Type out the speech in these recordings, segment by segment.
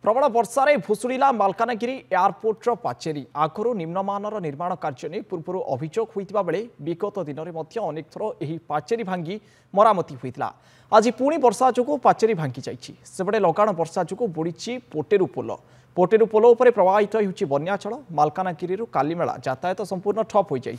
प्रबल वर्षार भुशुड़ा मालकानगिरी एयरपोर्टर पाचेरी आगु निम्नमानर निर्माण कार्य नहीं पूर्व अभियोग होता बेले विगत दिन में अनेक थर यह पाचेरी भांगी मरामती होता। आज पुणी वर्षा जो पाचेरी भांगी जापटे लगाण वर्षा जो बुड़ी पोटेरू पोल उपर प्रवाहित हो बन्याचल मालकानगिरी कालीमेला यातायात संपूर्ण ठप हो जाए।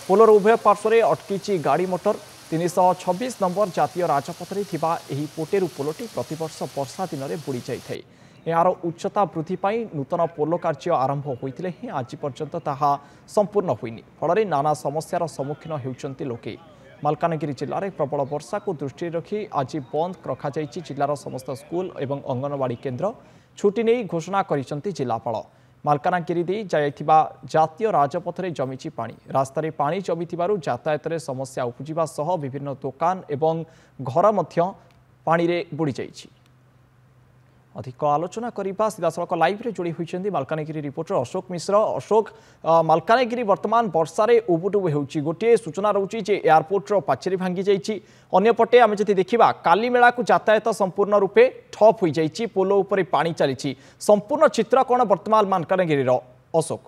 पोलर उभय पार्श्व अटकी गाड़ी मोटर 326 नंबर जातीय राजपथ में यह पोटेरू पोलटी प्रतिवर्ष वर्षा दिन में बुड़ी जाए। यार उच्चता वृद्धि पाई नूतन पोल कार्य आरंभ होते ही आज पर्यंत ताहा संपूर्ण होइनी फल नाना समस्यार सम्मुखीन होउचंती लोके। मालकानगिरी जिले में प्रबल वर्षा को दृष्टि रखी आज बंद रखा जिलार समस्त स्कूल एवं अंगनवाड़ी केन्द्र छुट्टी नहीं घोषणा करिसेंती जिलापाल। मालकानगिरी दे जाइथिबा जातीय राजपथ में जमीची पानी रास्तार पानी जमीथिबारु यातायात रे समस्या उपजिबा सह विभिन्न दुकान एवं घर मध्य पानी रे बुड़ी जाइछि। अधिक आलोचना करने सीधासख लाइव रे जोड़ी होती मालकानगिरी रिपोर्टर अशोक मिश्र। अशोक, मालकानगिरी वर्तमान वर्षार उबुटुबु होउछि गोटे सूचना रोचे जे एयरपोर्टर पाचेरी भांगी जाइछि। अन्यपटे आम जदि देखा कालीमेला को यातायात संपूर्ण रूपे ठप हो जाइछि पोल उपर पानी चली संपूर्ण चित्र कौन वर्तमान मालकानगिरी अशोक?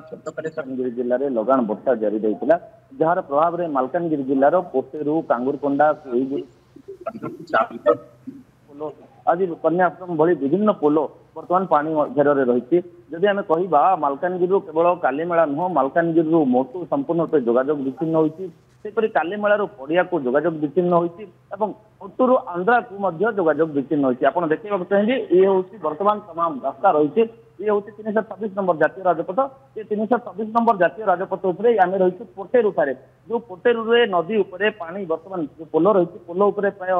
मालकानगिरी जिले में लगाण वर्षा जारी रही जार प्रभाव में मालकानगिरी जिलार पोटेरू कांगुरकोंडा आज कन्याकुमारी भली विभिन्न पोल बर्तमान पानी घेर रही। जदि आम कह मालकानगिरी केवल कालीमेला नुह मालकानगिरी मोटू संपूर्ण रूप जोगाजोग विच्छिन्न होती कालीमेला पड़िया को जोगाजोग विच्छिन्न होती मोटू आंध्रा को जोगाजोग विच्छिन्न होती। आप देखा चाहिए ये हूँ बर्तमान तमाम रास्ता रही ये हूँ 326 नंबर जातीय राजपथ। ये 326 नंबर जातीय राजपथ उपर आम रही पोटेरू पारे जो पोटेरू नदी उपर पानी बर्तमान जो पोल रही पोल उपर प्राय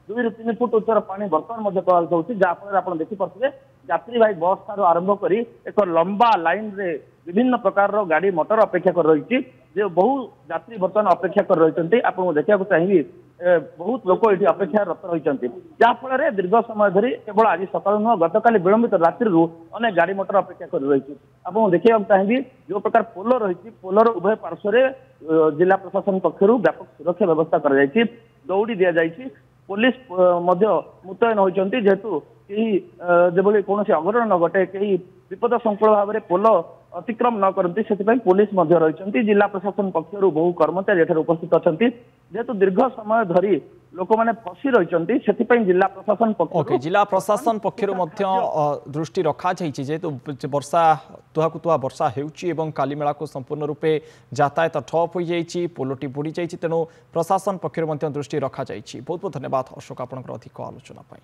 2 ରୁ 3 फुट उच्चर पानी बर्तमान प्रभावित होती जहाँफल आप देखिपे यात्री बस ठार आरंभ कर एक लंबा लाइन रे विभिन्न प्रकार गाड़ी मोटर अपेक्षा कर रही जो बहु यात्री बर्तमान अपेक्षा कर रही। आपको देखा चाहिए बहुत लोक ये अपेक्षा रत रही जहाँफल दीर्घ समय धरी केवल आज सकाल नुह गतकाली विलंबित रात्रि अनेक गाड़ी मोटर अपेक्षा कर रही। आपको देखा चाहिए जो प्रकार पोल रही पोलर उभय पार्श्व जिला प्रशासन पक्षर व्यापक सुरक्षा व्यवस्था कर दौड़ी दि जाए। पुलिस मुतयन होती जेहेतु कहीं जो कौन अघटन न घटे कहीं विपद संकुल भाव में पोल अतिक्रम न करती से पुलिस रही। जिला प्रशासन पक्षर बहु कर्मचारी उपस्थित अच्छा जेहेतु दीर्घ समय धरी लोक मैंने फसी रही से जिला प्रशासन जिला प्रशासन पक्षर दृष्टि रखा जेहेतु वर्षा तुहाकु तुहा वर्षा होउछि कालीमेला को संपूर्ण रूपे यातायात ठप हो जाइछि पोलटी बुड़ी जाइछि तेणु प्रशासन पक्षर दृष्टि रखा जाइछि। बहुत बहुत धन्यवाद अशोक आपनकर अधिक आलोचना पाई।